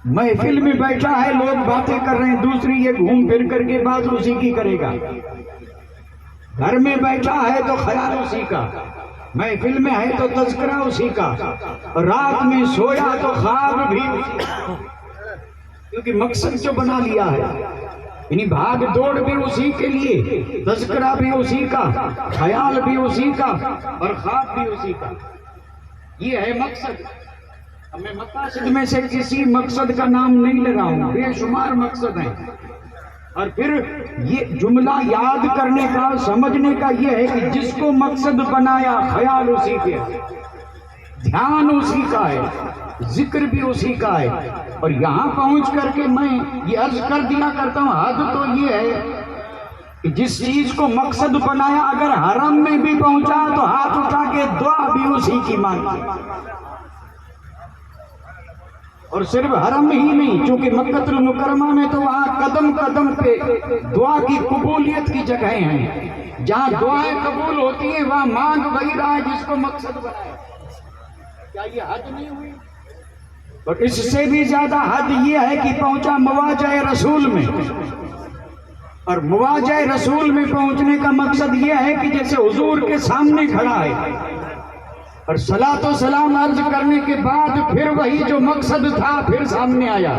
محفل میں بیٹھا ہے، لوگ باتیں کر رہے ہیں، دوسری یہ گھوم پھر کر کے بات اسی کی کرے گا۔ گھر میں بیٹھا ہے تو خیال اسی کا، محفل میں ہے تو تذکرہ اسی کا، رات میں سویا تو خواب بھی اسی کا، کیونکہ مقصد جو بنا لیا ہے، یعنی بھاگ دوڑ بھی اسی کے لیے، تذکرہ بھی اسی کا، خیال بھی اسی کا، اور خواب بھی اسی کا۔ یہ ہے مقصد۔ میں مقاصد میں سے کسی مقصد کا نام نہیں لے رہا ہوں، بے شمار مقصد ہیں۔ اور پھر یہ جملہ یاد کرنے کا، سمجھنے کا یہ ہے کہ جس کو مقصد بنایا خیال اسی کے ہے، دھیان اسی کا ہے، ذکر بھی اسی کا ہے۔ اور یہاں پہنچ کر کے میں یہ عرض کر دیا کرتا ہوں، حد تو یہ ہے کہ جس چیز کو مقصد بنایا اگر حرم میں بھی پہنچا تو ہاتھ اٹھا کے دعا بھی اسی کی مانگی، اور صرف حرم ہی نہیں، چونکہ مکہ المکرمہ میں تو وہاں قدم قدم پہ دعا کی قبولیت کی جگہیں ہیں، جہاں دعائیں قبول ہوتی ہیں وہاں مانگ وہی رہا ہے جس کو مقصد بنایا۔ کیا یہ حد نہیں ہوئی؟ اور اس سے بھی زیادہ حد یہ ہے کہ پہنچا مواجہ رسول میں، اور مواجہ رسول میں پہنچنے کا مقصد یہ ہے کہ جیسے حضور کے سامنے کھڑا ہے اور صلاۃ و سلام عرض کرنے کے بعد پھر وہی جو مقصد تھا پھر سامنے آیا،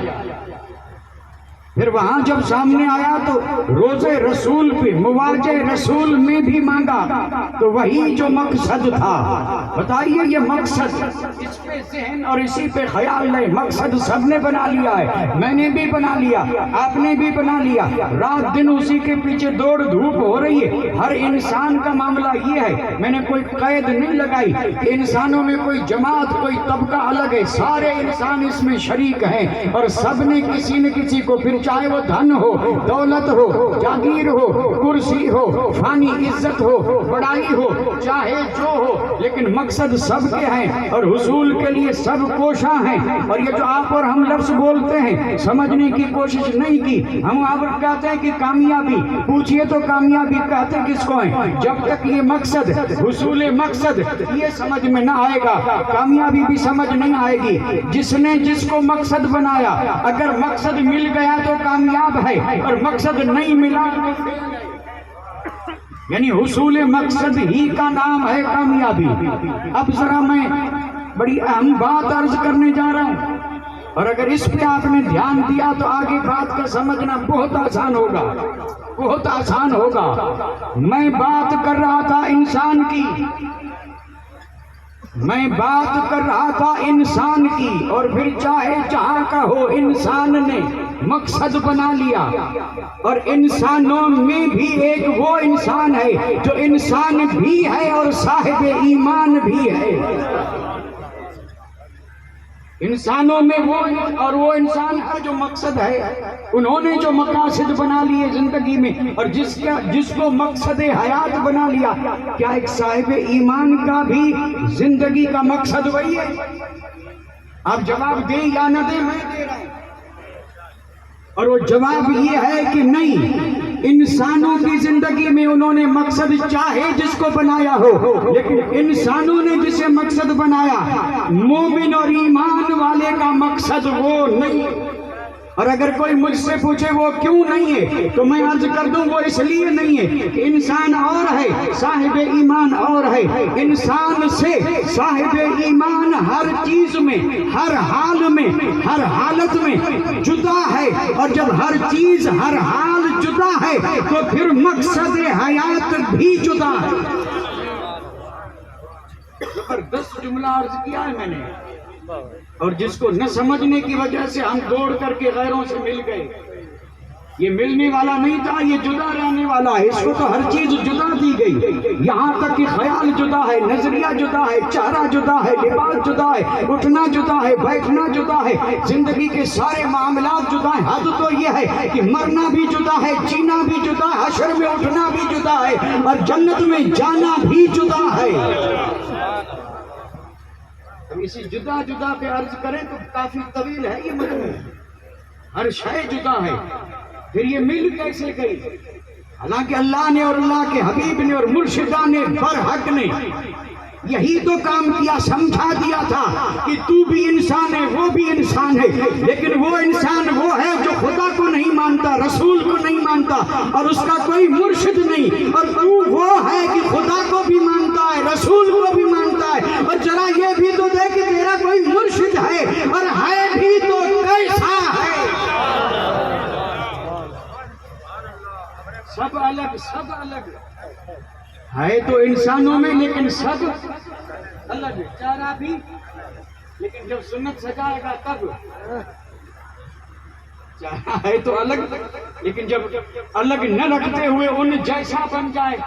پھر وہاں جب سامنے آیا تو روزے رسول پہ مواجہ رسول میں بھی مانگا تو وہی جو مقصد تھا۔ بتائیے یہ مقصد، اس پہ ذہن اور اسی پہ خیال نہیں، مقصد سب نے بنا لیا ہے، میں نے بھی بنا لیا، آپ نے بھی بنا لیا، رات دن اسی کے پیچھے دوڑ دھوپ ہو رہی ہے۔ ہر انسان کا معاملہ یہ ہے، میں نے کوئی قید نہیں لگائی کہ انسانوں میں کوئی جماعت کوئی طبقہ الگ ہے، سارے انسان اس میں شریک ہیں، اور سب نے کسی نہ کسی کو، پھر چاہے وہ دھن ہو، دولت ہو، جاگیر ہو، کرسی ہو، فانی عزت ہو، بڑائی ہو، چاہے جو ہو، لیکن مقصد سب کے ہیں اور حصول کے لیے سب کوشاں ہیں۔ اور یہ جو آپ اور ہم لفظ بولتے ہیں سمجھنے کی کوشش نہیں کی، ہم آپ کہتے ہیں کہ کامیابی، پوچھئے تو کامیابی کہتے کس کو ہیں؟ جب تک یہ مقصد، حصول مقصد یہ سمجھ میں نہ آئے گا کامیابی بھی سمجھ نہیں آئے گی۔ جس نے جس کو مقصد بنایا اگر مقصد مل گیا تو کامیاب ہے، اور مقصد نہیں ملا یعنی حصول مقصد ہی کا نام ہے کامیابی۔ اب ذرا میں بڑی اہم بات عرض کرنے جا رہا ہوں، اور اگر اس پہ آپ نے دھیان دیا تو آگے بات کا سمجھنا بہت آسان ہوگا، بہت آسان ہوگا۔ میں بات کر رہا تھا انسان کی، میں بات کر رہا تھا انسان کی، اور پھر چاہے جہاں کا ہو انسان نے مقصد بنا لیا، اور انسانوں میں بھی ایک وہ انسان ہے جو انسان بھی ہے اور صاحب ایمان بھی ہے۔ انسانوں میں وہ انسان کا جو مقصد ہے، انہوں نے جو مقاصد بنا لیے زندگی میں، اور جس کو مقصد حیات بنا لیا، کیا ایک صاحب ایمان کا بھی زندگی کا مقصد وہی ہے؟ آپ جواب دیں یا نہ دیں، میں دے رہا ہوں، اور وہ جواب یہ ہے کہ نہیں، انسانوں کی زندگی میں انہوں نے مقصد چاہے جس کو بنایا ہو، لیکن انسانوں نے جسے مقصد بنایا مومن اور ایمان والے کا مقصد وہ نہیں۔ اور اگر کوئی مجھ سے پوچھے وہ کیوں نہیں ہے تو میں عرض کر دوں وہ اس لیے نہیں ہے کہ انسان اور ہے، صاحب ایمان اور ہے۔ انسان سے صاحب ایمان ہر چیز میں، ہر حال میں، ہر حالت میں جدا ہے، اور جب ہر چیز ہر حال جدا ہے تو پھر مقصد حیات بھی جدا ہے۔ زبردست جملہ عرض کیا ہے میں نے، اور جس کو نہ سمجھنے کی وجہ سے ہم دوڑ کر کے غیروں سے مل گئے۔ یہ ملنے والا نہیں تھا، یہ جدا رہنے والا ہے۔ اس کو تو ہر چیز جدا دی گئی، یہاں تک کہ خیال جدا ہے، نظریہ جدا ہے، چہرہ جدا ہے، لباس جدا ہے، اٹھنا جدا ہے، بیٹھنا جدا ہے، زندگی کے سارے معاملات جدا ہیں۔ حد تو یہ ہے کہ مرنا بھی جدا ہے، جینا بھی جدا ہے، حشر میں اٹھنا بھی جدا ہے، اور جنت میں جانا بھی جدا ہے۔ اسی جدا جدا پہ عرض کریں تو کافی طویل ہے یہ مضمون، ہر شے جدا ہے، پھر یہ مل کیسے گئی؟ حالانکہ اللہ نے اور اللہ کے حبیب نے اور مرشدان نے برحق نے یہی تو کام کیا، سمجھا دیا تھا کہ تو بھی انسان ہے، وہ بھی انسان ہے، لیکن وہ انسان وہ ہے جو خدا کو نہیں مانتا، رسول کو نہیں مانتا، اور اس کا کوئی مرشد نہیں، اور تو وہ ہے کہ خدا کو بھی مانتا ہے، رسول کو بھی مانتا ہے، اور ذرا یہ بھی تو دیکھ کہ تیرا کوئی مرشد ہے، اور ہے بھی تو کیسا ہے۔ سب الگ ہے تو انسانوں میں، لیکن سب الگ، چارہ بھی، لیکن جب سنت سجائے گا تب چارہ ہے تو الگ، لیکن جب الگ نہ رکھتے ہوئے ان جیسا بن جائے،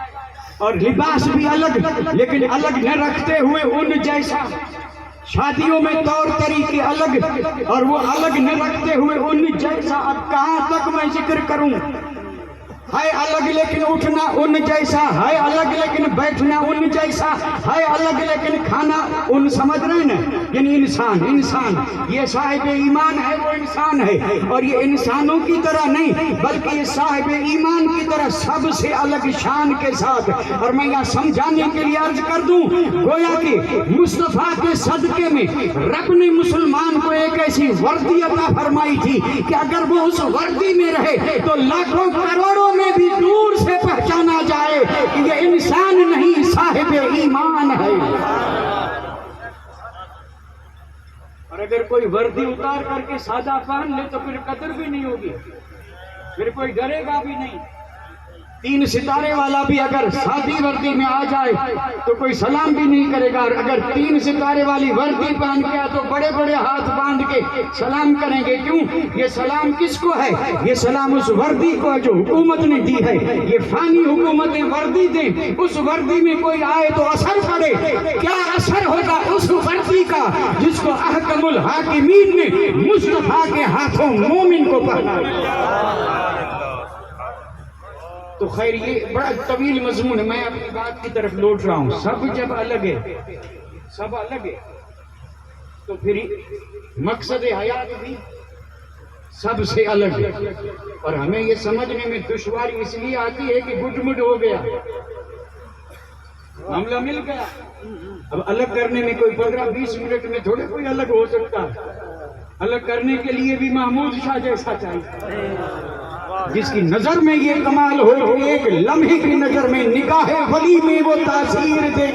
اور لباس بھی الگ لیکن الگ نہ رکھتے ہوئے ان جیسا، شادیوں میں طور طریقے الگ اور وہ الگ نہ رکھتے ہوئے ان جیسا۔ اب کہاں تک میں ذکر کروں؟ ہے الگ لیکن اٹھنا ان جیسا، ہے الگ لیکن بیٹھنا ان جیسا، ہے الگ لیکن کھانا ان، سمجھ رہے ہیں نا؟ یعنی انسان یہ صاحب ایمان ہے، وہ انسان ہے، اور یہ انسانوں کی طرح نہیں بلکہ یہ صاحب ایمان کی طرح سب سے الگ شان کے ساتھ۔ اور میں یہاں سمجھانے کے لیے عرض کر دوں، گویا کہ مصطفیٰ کے صدقے میں رب نے مسلمان کو ایک ایسی وردی عطا فرمائی تھی کہ اگر وہ اس وردی میں رہے تو لاکھوں کروڑوں میں بھی دور سے پہچانا جائے کہ یہ انسان نہیں، صاحب ایمان ہے۔ اور اگر کوئی وردی اتار کر کے سادہ پہن لے تو پھر قدر بھی نہیں ہوگی، پھر کوئی ڈرے گا بھی نہیں۔ 3 ستارے والا بھی اگر سادی وردی میں آ جائے تو کوئی سلام بھی نہیں کرے گا، اور اگر 3 ستارے والی وردی پہن کے تو بڑے بڑے ہاتھ باندھ کے سلام کریں گے۔ کیوں؟ یہ سلام کس کو ہے؟ یہ سلام اس وردی کو جو حکومت نے دی ہے۔ یہ فانی حکومتیں وردی دیں، اس وردی میں کوئی آئے تو اثر پڑے۔ کیا اثر ہوگا اس وردی کا جس کو احکم الحاکمین نے مصطفیٰ کے ہاتھوں مومن کو پہنایا؟ تو خیر یہ بڑا طویل مضمون ہے، میں اپنی بات کی طرف لوٹ رہا ہوں۔ سب جب الگ ہے تو پھر مقصد حیات بھی سب سے الگ ہے، اور ہمیں یہ سمجھنے میں دشواری اس لیے آتی ہے کہ گٹ مٹ ہو گیا، معاملہ مل گیا۔ اب الگ کرنے میں کوئی 15-20 منٹ میں تھوڑے کوئی الگ ہو سکتا ہے۔ الگ کرنے کے لیے بھی محمود شاہ جیسا چاہیے، جس کی نظر میں یہ کمال ہو کہ ایک لمحے کی نظر میں نگاہ ولی میں وہ تاثیر دے،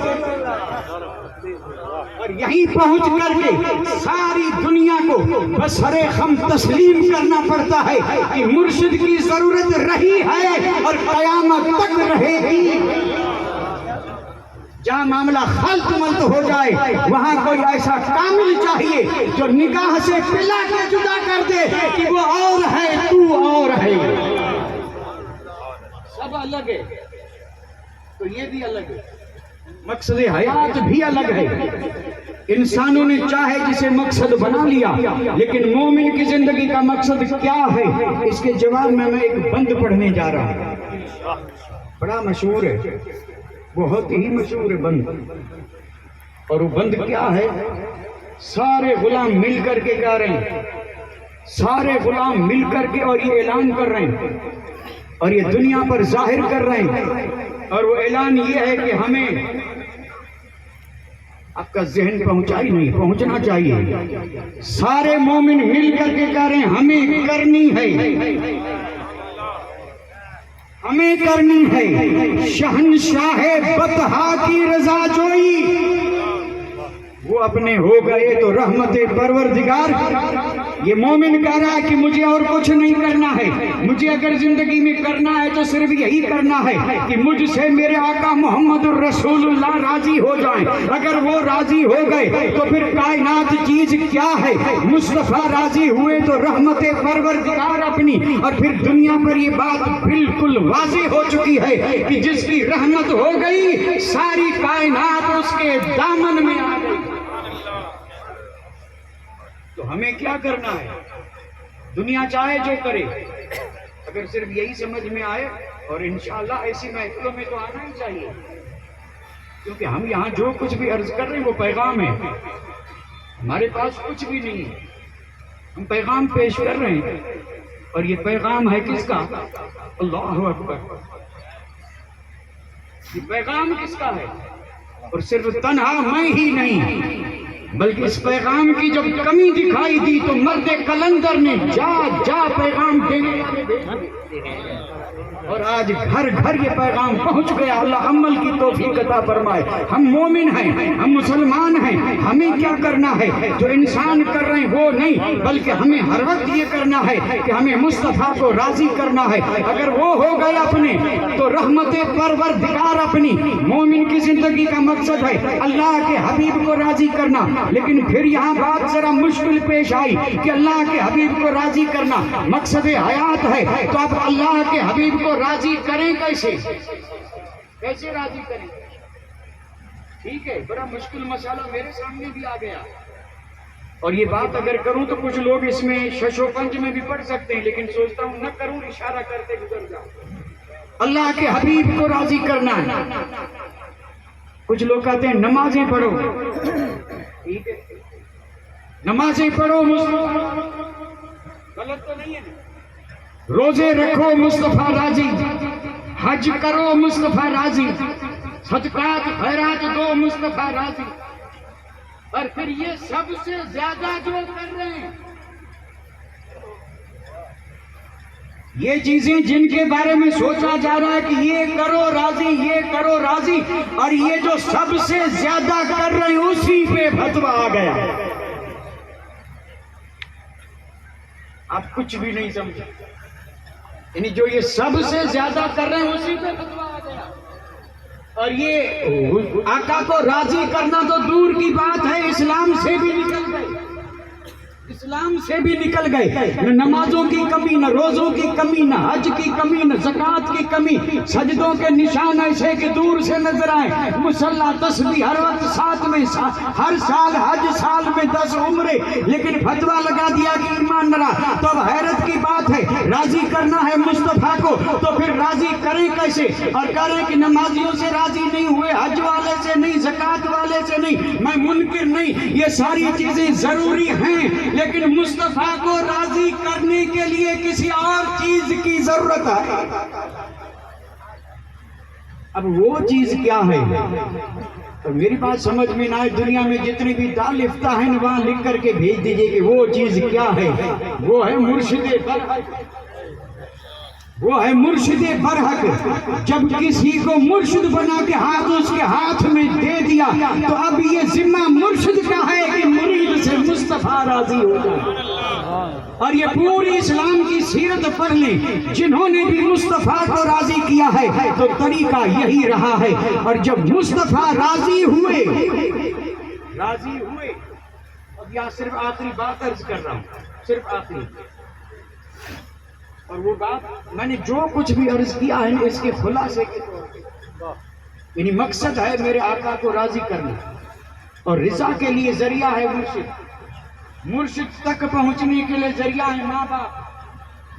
اور یہیں پہنچ کر کے ساری دنیا کو بسر خم تسلیم کرنا پڑتا ہے کہ مرشد کی ضرورت رہی ہے اور قیامت تک رہے گی۔ جہاں معاملہ خلط ملط ہو جائے وہاں کوئی ایسا کامل چاہیے جو نگاہ سے پلا کے جدا کر دے کہ وہ اور ہے، تو اور ہے۔ سب الگ ہے تو یہ بھی الگ ہے، مقصد حیات بھی الگ ہے۔ انسانوں نے چاہے جسے مقصد بنا لیا، لیکن مومن کی زندگی کا مقصد کیا ہے؟ اس کے جواب میں ایک بند پڑھنے جا رہا ہوں، بڑا مشہور ہے، بہت ہی مشہور ہے بند۔ اور وہ بند کیا ہے؟ سارے غلام مل کر کے کہہ رہے ہیں، سارے غلام مل کر کے اور یہ اعلان کر رہے ہیں اور یہ دنیا پر ظاہر کر رہے ہیں، اور وہ اعلان یہ ہے کہ ہمیں، آپ کا ذہن پہنچائی نہیں، پہنچنا چاہیے، سارے مومن مل کر کے کہہ رہے ہیں ہمیں کرنی ہے شہنشاہ بطحا کی رضا جوئی۔ وہ اپنے ہو گئے تو رحمت پروردگار۔ یہ مومن کہہ رہا ہے کہ مجھے اور کچھ نہیں کرنا ہے، مجھے اگر زندگی میں کرنا ہے تو صرف یہی کرنا ہے کہ مجھ سے میرے آقا محمد الرسول اللہ راضی ہو جائیں۔ اگر وہ راضی ہو گئے تو پھر کائنات چیز کیا ہے؟ مصطفیٰ راضی ہوئے تو رحمت پروردگار اپنی، اور پھر دنیا پر یہ بات بالکل واضح ہو چکی ہے کہ جس کی رحمت ہو گئی ساری کائنات اس کے دامن میں آ گئی۔ تو ہمیں کیا کرنا ہے؟ دنیا چاہے جو کرے، اگر صرف یہی سمجھ میں آئے، اور انشاءاللہ ایسی محفلوں میں تو آنا ہی چاہیے، کیونکہ ہم یہاں جو کچھ بھی عرض کر رہے ہیں وہ پیغام ہے، ہمارے پاس کچھ بھی نہیں ہے، ہم پیغام پیش کر رہے ہیں، اور یہ پیغام ہے کس کا؟ اللہ اکبر۔ یہ پیغام کس کا ہے؟ اور صرف تنہا میں ہی نہیں بلکہ اس پیغام کی جب کمی دکھائی دی تو مرد قلندر نے جا جا پیغام دینے اور آج گھر گھر یہ پیغام پہنچ گیا. اللہ عمل کی توفیق عطا فرمائے. ہم مومن ہیں, ہم مسلمان ہیں, ہمیں کیا کرنا ہے؟ جو انسان کر رہے ہیں وہ نہیں, بلکہ ہمیں ہر وقت یہ کرنا ہے کہ ہمیں مصطفیٰ کو راضی کرنا ہے. اگر وہ ہو گئے اپنے تو رحمت پروردگار اپنی. مومن کی زندگی کا مقصد ہے اللہ کے حبیب کو راضی کرنا. لیکن پھر یہاں بات ذرا مشکل پیش آئی کہ اللہ کے حبیب کو راضی کرنا مقصد حیات ہے, تو اب اللہ کے حبیب کو راضی کریں کیسے راضی کریں؟ ٹھیک ہے, بڑا مشکل مسئلہ میرے سامنے بھی آ گیا, اور یہ بات اگر کروں تو کچھ لوگ اس میں شش و پنج میں بھی پڑھ سکتے ہیں, لیکن سوچتا ہوں نہ کروں, اشارہ کرتے گزر جاؤں. اللہ کے حبیب کو راضی کرنا ہے. کچھ لوگ کہتے ہیں نمازیں پڑھو, ٹھیک ہے, نمازیں پڑھو, غلط تو نہیں ہے. روزے رکھو مصطفیٰ راضی, حج کرو مصطفیٰ راضی, صدقات خیرات دو مصطفیٰ راضی. اور پھر یہ سب سے زیادہ جو کر رہے ہیں یہ چیزیں جن کے بارے میں سوچا جا رہا ہے کہ یہ کرو راضی, یہ کرو راضی, اور یہ جو سب سے زیادہ کر رہے ہیں اسی پہ فتویٰ آ گیا. آپ کچھ بھی نہیں سمجھے, یعنی جو یہ سب سے زیادہ کر رہے ہیں اسی پہ فتویٰ آ گیا. اور یہ آقا کو راضی کرنا تو دور کی بات ہے, اسلام سے بھی نکل گئے, اسلام سے بھی نکل گئے. نہ نمازوں کی کمی, نہ روزوں کی کمی, نہ حج کی کمی, نہ زکوٰۃ کی کمی. سجدوں کے نشان ایسے کہ دور سے نظر آئے, مصلی تسبیح ہر وقت ساتھ میں, ہر سال حج, سال میں 10 عمرے, لیکن فتویٰ لگا دیا کہ ایمان نہ رہا. تو اب حیرت کی بات ہے, راضی کرنا ہے مصطفیٰ کو تو پھر راضی کریں کیسے؟ اور کریں کہ نمازیوں سے راضی نہیں ہوئے, حج والے سے نہیں, زکوٰۃ والے سے نہیں, میں منکر نہیں, یہ ساری چیزیں ضروری ہیں, لیکن مصطفیٰ کو راضی کرنے کے لیے کسی اور چیز کی ضرورت ہے. اب وہ چیز کیا ہے؟ تو میری بات سمجھ میں نہ آئے, دنیا میں جتنے بھی دار افتاح ہیں وہاں لکھ کر کے بھیج دیجئے کہ وہ چیز کیا ہے. وہ ہے مرشد برحق, وہ ہے مرشد برحق. جب کسی کو مرشد بنا کے ہاتھ اس کے ہاتھ میں دے دیا تو اب یہ ذمہ مرشد کا ہے کہ مرید سے مصطفیٰ راضی ہو جائے. اور یہ پوری اسلام کی سیرت پڑھ لیں, جنہوں نے بھی مصطفیٰ کو راضی کیا ہے تو طریقہ یہی رہا ہے. اور جب مصطفیٰ راضی ہوئے, اب یہاں صرف آخری بات عرض کر رہا ہوں, صرف آخری, اور وہ بات میں نے جو کچھ بھی عرض کیا ہے اس کے خلاصے کے طور پہ, یعنی مقصد ہے میرے آقا کو راضی کرنا, اور رضا کے لیے ذریعہ ہے مرشد. مرشد تک پہنچنے کے لیے ذریعہ ہے ماں باپ.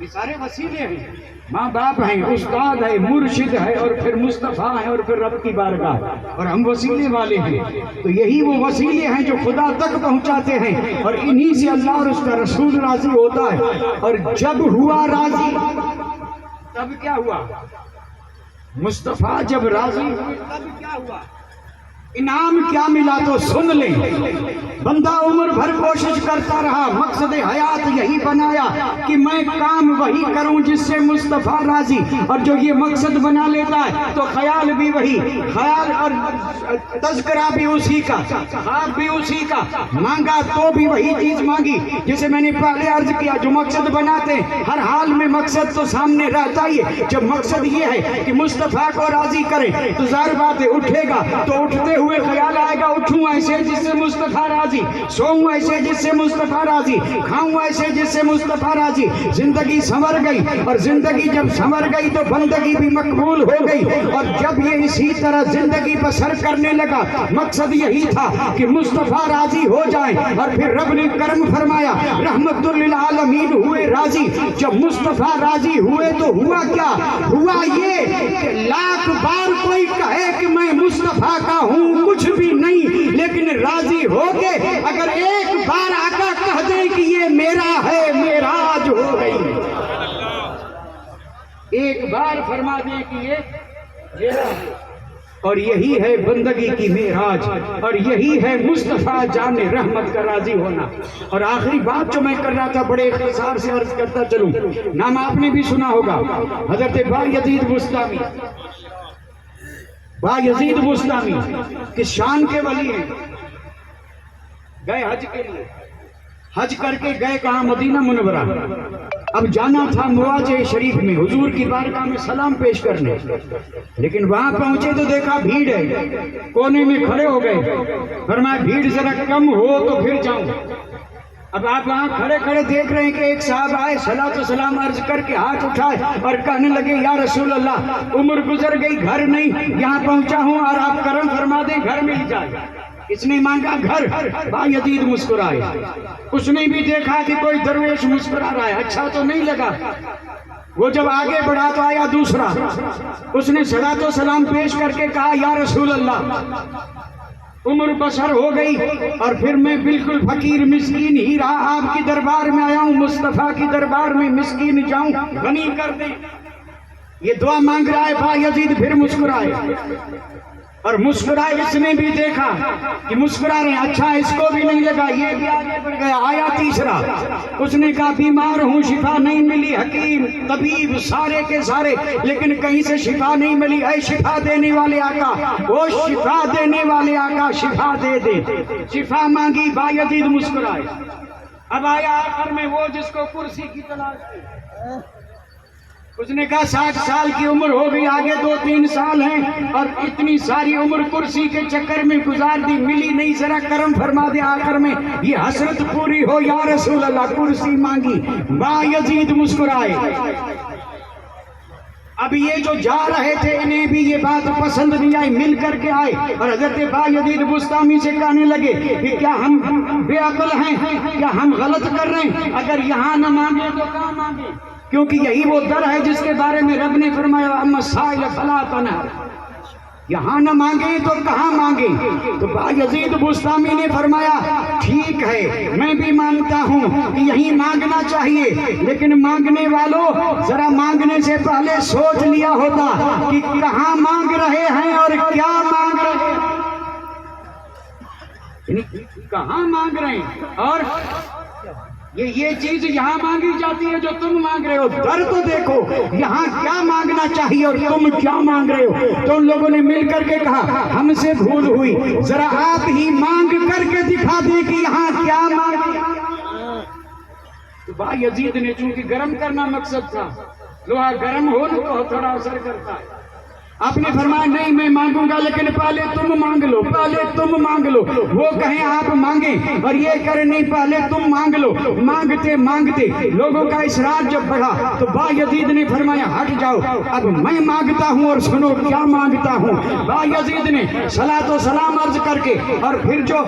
یہ سارے وسیلے ہیں, ماں باپ ہیں, استاد ہے, مرشد ہے, اور پھر مصطفیٰ ہے, اور پھر رب کی بارگاہ, اور ہم وسیلے والے ہیں. تو یہی وہ وسیلے ہیں جو خدا تک پہنچاتے ہیں, اور انہی سے اللہ اور اس کا رسول راضی ہوتا ہے. اور جب ہوا راضی تب کیا ہوا؟ مصطفیٰ جب راضی ہوئے تب کیا ہوا؟ انعام کیا ملا تو سن لیں. بندہ عمر بھر کوشش کرتا رہا, مقصد حیات یہی بنایا کہ میں کام وہی کروں جس سے مصطفیٰ راضی. اور جو یہ مقصد بنا لیتا ہے تو خیال بھی وہی, خیال اور تذکرہ بھی اسی کا, خواب بھی اسی کا, مانگا تو بھی وہی چیز مانگی. جسے میں نے پہلے عرض کیا, جو مقصد بناتے ہیں ہر حال میں مقصد تو سامنے رہتا ہی ہے. جب مقصد یہ ہے کہ مصطفیٰ کو راضی کریں تو ظاہر بات ہے اٹھے گا تو اٹھتے ہوئے خیال آئے گا, اٹھوں ایسے جس سے مصطفیٰ راضی, سوؤں ایسے جس سے مصطفیٰ راضی, کھاؤں ایسے جس سے مصطفیٰ راضی. زندگی سنور گئی, اور زندگی جب سنور گئی تو بندگی بھی مقبول ہو گئی. اور جب یہ اسی طرح زندگی بسر کرنے لگا, مقصد یہی تھا کہ مصطفیٰ راضی ہو جائیں. اور پھر رب نے کرم فرمایا, رحمت للعالمین ہوئے راضی. جب مصطفیٰ راضی ہوئے تو ہوا کیا؟ ہوا یہ کہ لاکھ بار کوئی کہے کہ میں مصطفیٰ کا ہوں کچھ بھی نہیں, لیکن راضی ہو کے اگر ایک بار آقا کہہ دیں کہ یہ میرا ہے, معراج ہو گئی. ایک بار فرما دیں کہ یہ میرا ہے, اور یہی ہے بندگی کی معراج، اور یہی ہے مصطفیٰ جان رحمت کا راضی ہونا۔ اور آخری بات جو میں کر رہا تھا بڑے اختصار سے عرض کرتا چلوں، نام آپ نے بھی سنا ہوگا، حضرت بایزید بستامی، بایزید بستامی کس شان کے ولی ہیں، گئے حج کے لیے، حج کر کے گئے کہاں؟ مدینہ منورہ۔ اب جانا تھا مواجہ شریف میں حضور کی بارگاہ میں سلام پیش کرنے، لیکن وہاں پہنچے تو دیکھا بھیڑ ہے، کونے میں کھڑے ہو گئے، فرمایا بھیڑ ذرا کم ہو تو پھر جاؤں۔ اب آپ وہاں کھڑے کھڑے دیکھ رہے ہیں کہ ایک صاحب آئے، صلاۃ و سلام عرض کر کے ہاتھ اٹھائے اور کہنے لگے یا رسول اللہ، عمر گزر گئی، گھر نہیں، یہاں پہنچا ہوں اور آپ کرم فرما دیں گھر مل جائے۔ اس نے مانگا گھر، بایزید مسکرائے۔ اس نے بھی دیکھا کہ کوئی درویش مسکرا رہا ہے، اچھا تو نہیں لگا۔ وہ جب آگے بڑھا تو آیا دوسرا، اس نے صلاۃ و سلام پیش کر کے کہا یا رسول اللہ، عمر بسر ہو گئی اور پھر میں بالکل فقیر مسکین ہی رہا، آپ کی دربار میں آیا ہوں، مصطفیٰ کی دربار میں مسکین جاؤں، غنی کر دیں۔ یہ دعا مانگ رہا ہے بایزید، پھر مسکرائے، اور مسکرائے۔ اس نے بھی دیکھا کہ مسکرا رہے ہیں، اچھا اس کو بھی نہیں لگا، یہ بھی آگے بڑھ گیا۔ آیا تیسرا، اس نے کہا بیمار ہوں، شفا نہیں ملی، حکیم طبیب سارے کے سارے، لیکن کہیں سے شفا نہیں ملی۔ اے شفا دینے والے آقا، وہ شفا دینے والے آقا شفا دے دے۔ شفا مانگی، بایزید مسکرائے۔ اب آیا آخر میں وہ جس کو کرسی کی تلاش تھی، اس نے کہا 60 سال کی عمر ہو گئی، آگے 2-3 سال ہیں، اور اتنی ساری عمر کرسی کے چکر میں گزار دی، ملی نہیں، ذرا کرم فرما دے آخر میں یہ حسرت پوری ہو یا رسول اللہ۔ کرسی مانگی، بایزید مسکرائے۔ اب یہ جو جا رہے تھے انہیں بھی یہ بات پسند نہیں آئی، مل کر کے آئے اور حضرت بایزید بستامی سے کہنے لگے کہ کیا ہم بے عقل ہیں، کیا ہم غلط کر رہے ہیں؟ اگر یہاں نہ مانگے تو کہاں مانگے؟ کیونکہ یہی وہ در ہے جس کے بارے میں رب نے فرمایا اما السائل فلا تنہر، یہاں نہ مانگیں تو کہاں مانگیں؟ تو بایزید بستامی نے فرمایا ٹھیک ہے، میں بھی مانتا ہوں کہ یہیں مانگنا چاہیے، لیکن مانگنے والوں ذرا مانگنے سے پہلے سوچ لیا ہوتا کہ کہاں مانگ رہے ہیں اور کیا مانگ رہے ہیں، کہاں مانگ رہے ہیں، اور یہ چیز یہاں مانگی جاتی ہے جو تم مانگ رہے ہو، در تو دیکھو یہاں کیا مانگنا چاہیے اور تم کیا مانگ رہے ہو۔ تو ان لوگوں نے مل کر کے کہا ہم سے بھول ہوئی، ذرا آپ ہی مانگ کر کے دکھا دیں کہ یہاں کیا مانگ۔ تو بایزید نے چونکہ گرم کرنا مقصد تھا، لوہا گرم ہو نا تو تھوڑا اثر کرتا ہے، آپ نے فرمایا نہیں میں مانگوں گا، لیکن پہلے تم مانگ لو، پہلے تم مانگ لو۔ وہ کہیں آپ مانگیں اور یہ کریں نہیں پہلے تم مانگ لو۔ مانگتے مانگتے لوگوں کا اصرار جب بڑھا تو بایزید نے فرمایا ہٹ جاؤ، اب میں مانگتا ہوں اور سنو کیا مانگتا ہوں۔ بایزید نے صلاۃ و سلام عرض کر کے اور پھر جو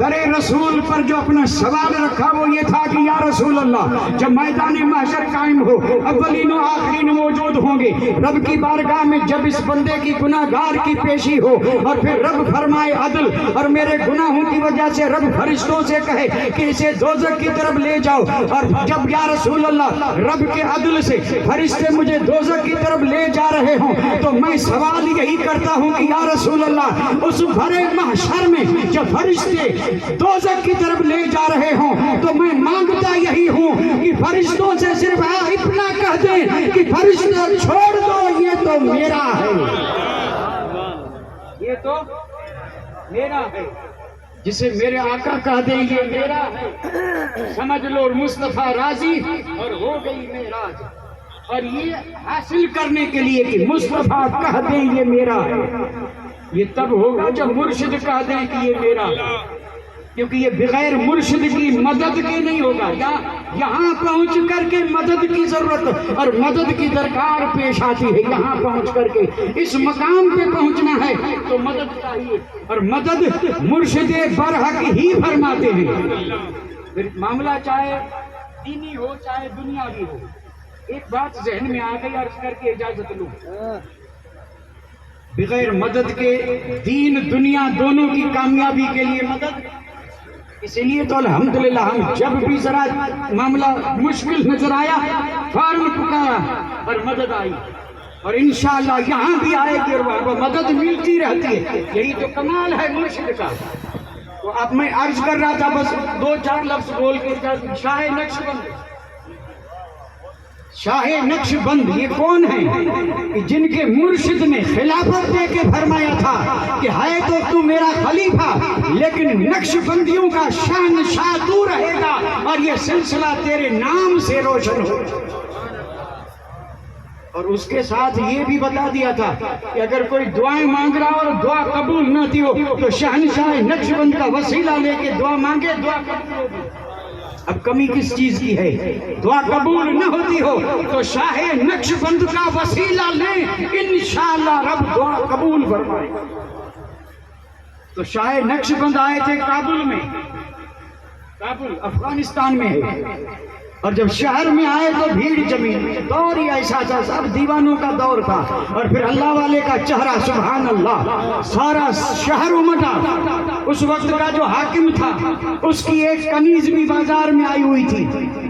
در رسول پر جو اپنا سوال رکھا وہ یہ تھا کہ یا رسول اللہ، جب میدان محشر قائم ہو، اولین و آخرین موجود ہوں گے، رب کی بارگاہ میں جب اس بندے کی گناہگار کی پیشی ہو اور پھر رب فرمائے عدل، اور میرے گناہوں کی وجہ سے رب فرشتوں سے کہے کہ اسے دوزخ کی طرف لے جاؤ، اور جب یا رسول اللہ رب کے عدل سے فرشتے مجھے دوزخ کی طرف لے جا رہے ہوں تو میں سوال یہی کرتا ہوں کہ یا رسول اللہ اس بھرے محشر میں جب فرشتے دوزخ کی طرف لے جا رہے ہوں تو میں مانگتا یہی ہوں کہ فرشتوں سے صرف اتنا کہہ دیں کہ فرشتے چھوڑ دو، یہ تو میرا ہے، یہ تو میرا ہے، جسے میرے آقا کہہ دیں یہ میرا ہے، سمجھ لو مصطفیٰ راضی اور ہو گئی معراج۔ اور یہ حاصل کرنے کے لیے کہ مصطفیٰ کہہ دیں یہ میرا ہے، یہ تب ہوگا جب مرشد کہہ دیں کہ یہ میرا ہے، کیونکہ یہ بغیر مرشد کی مدد کے نہیں ہوگا۔ یہاں پہنچ کر کے مدد کی ضرورت اور مدد کی درکار پیش آتی ہے، یہاں پہنچ کر کے اس مقام پہ پہنچنا ہے تو مدد چاہیے، اور مدد مرشد برحق ہی فرماتے ہیں۔ پھر معاملہ چاہے دینی ہو چاہے دنیاوی ہو، ایک بات ذہن میں آ گئی، عرض کر کے اجازت لوں، بغیر مدد کے دین دنیا دونوں کی کامیابی کے لیے مدد، اسی لیے تو الحمدللہ ہم جب بھی ذرا معاملہ مشکل نظر آیا فوراً پکارا اور مدد آئی۔ اور انشاءاللہ یہاں بھی آئے گی اور وہ مدد ملتی رہتی ہے. یہی تو کمال ہے مرشد کا. تو اب میں عرض کر رہا تھا بس 2-4 لفظ بول کے شاہ نقشبند. شاہ نقشبند یہ کون ہیں کہ جن کے مرشد نے خلافت دے کے فرمایا تھا کہ ہے تو تو میرا خلیفہ لیکن نقشبندیوں کا شہنشاہ تو رہے گا اور یہ سلسلہ تیرے نام سے روشن ہو. اور اس کے ساتھ یہ بھی بتا دیا تھا کہ اگر کوئی دعائیں مانگ رہا اور دعا قبول نہ تھی ہو تو شہنشاہ نقشبند کا وسیلہ لے کے دعا مانگے, دعا قبول ہوگی. اب کمی کس چیز کی ہے؟ دعا قبول نہ ہوتی ہو تو شاہ نقشبند کا وسیلہ لیں, انشاءاللہ رب دعا قبول فرمائے. تو شاہ نقشبند آئے تھے کابل میں, کابل افغانستان میں ہے. اور جب شہر میں آئے تو بھیڑ جمی. دور ہی ایسا تھا, سب دیوانوں کا دور تھا. اور پھر اللہ والے کا چہرہ سبحان اللہ, سارا شہر امٹا. اس وقت کا جو حاکم تھا اس کی ایک کنیز بھی بازار میں آئی ہوئی تھی.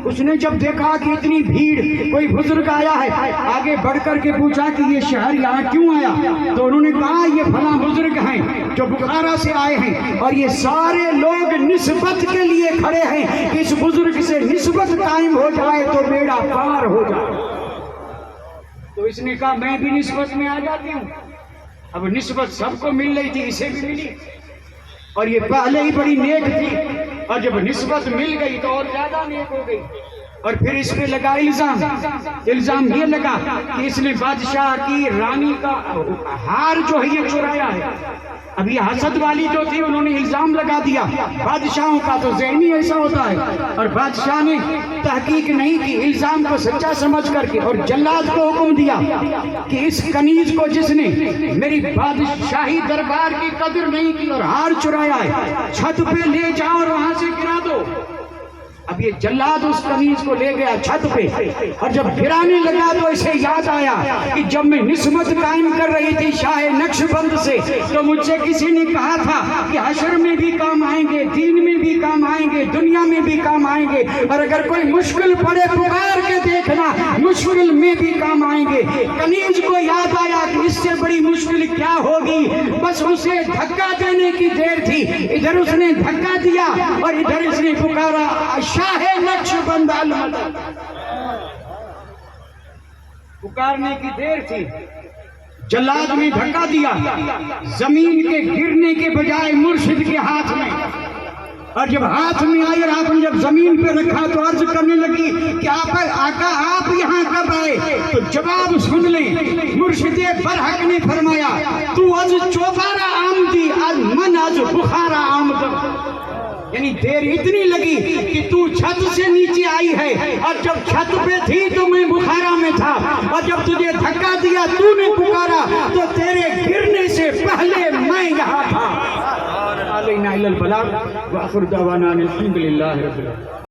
اس نے جب دیکھا کہ اتنی بھیڑ, کوئی بزرگ آیا ہے, آگے بڑھ کر کے پوچھا کہ یہ شہر یہاں کیوں آیا؟ تو انہوں نے کہا یہ فلاں بزرگ ہیں جو بخارا سے آئے ہیں اور یہ سارے لوگ نسبت کے لیے کھڑے ہیں. اس بزرگ سے نسبت قائم ہو جائے تو بیڑا پار ہو جائے. تو اس نے کہا میں بھی نسبت میں آ جاتی ہوں. اب نسبت سب کو مل رہی تھی, اسے بھی ملی اور یہ پہلے ہی بڑی نیک تھی. اور جب نسبت مل گئی تو اور زیادہ نیک ہو گئی. اور پھر اس پہ لگا الزام یہ لگا کہ اس نے بادشاہ کی رانی کا ہار جو ہے یہ چرایا ہے. اب یہ حسد والی جو تھی انہوں نے الزام لگا دیا. بادشاہوں کا تو ذہنی ایسا ہوتا ہے. اور بادشاہ نے تحقیق نہیں کی, الزام کو سچا سمجھ کر کے, اور جلاد کو حکم دیا کہ اس کنیز کو جس نے میری بادشاہی دربار کی قدر نہیں کی اور ہار چرایا ہے, چھت پہ لے جاؤ اور وہاں سے گرا دو. اب یہ جلاد اس کنیز کو لے گیا چھت پہ, اور جب گرانے لگا تو اسے یاد آیا کہ جب میں نسبت قائم کر رہی تھی شاہ نقشبند سے تو مجھ سے کسی نے کہا تھا کہ حشر میں بھی کام آئیں گے, دین میں بھی کام آئیں گے, دنیا میں بھی کام آئیں گے, اور اگر کوئی مشکل پڑے پکار کے دیکھنا, مشکل میں بھی کام آئیں گے. کنیز کو یاد آیا کہ اس سے بڑی مشکل کیا ہوگی, بس اسے دھکا دینے کی دیر تھی. ادھر اس نے دھکا دیا اور ادھر اس نے پکارا شاہ نقشبند المدد. پکارنے کی دیر تھی, جلاد نے دھکا دیا, زمین کے گرنے کے بجائے مرشد کے ہاتھ میں. اور جب ہاتھ میں آئی اور آپ نے جب زمین پہ رکھا تو عرض کرنے لگی کہ آقا آپ یہاں کب آئے؟ تو جواب سن لیں. مرشد برحق نے فرمایا تو از چوبارہ آمدی از من از بخارا آمدم. یعنی دیر اتنی لگی کہ تو چھت سے نیچے آئی ہے, اور جب چھت پہ تھی تو میں بخارا میں تھا, اور جب تجھے دھکا دیا تو نے پکارا تو تیرے گرنے سے پہلے میں یہاں تھا. علینا الا البلاغ وآخر دعوانا الحمدللہ رب العالمین.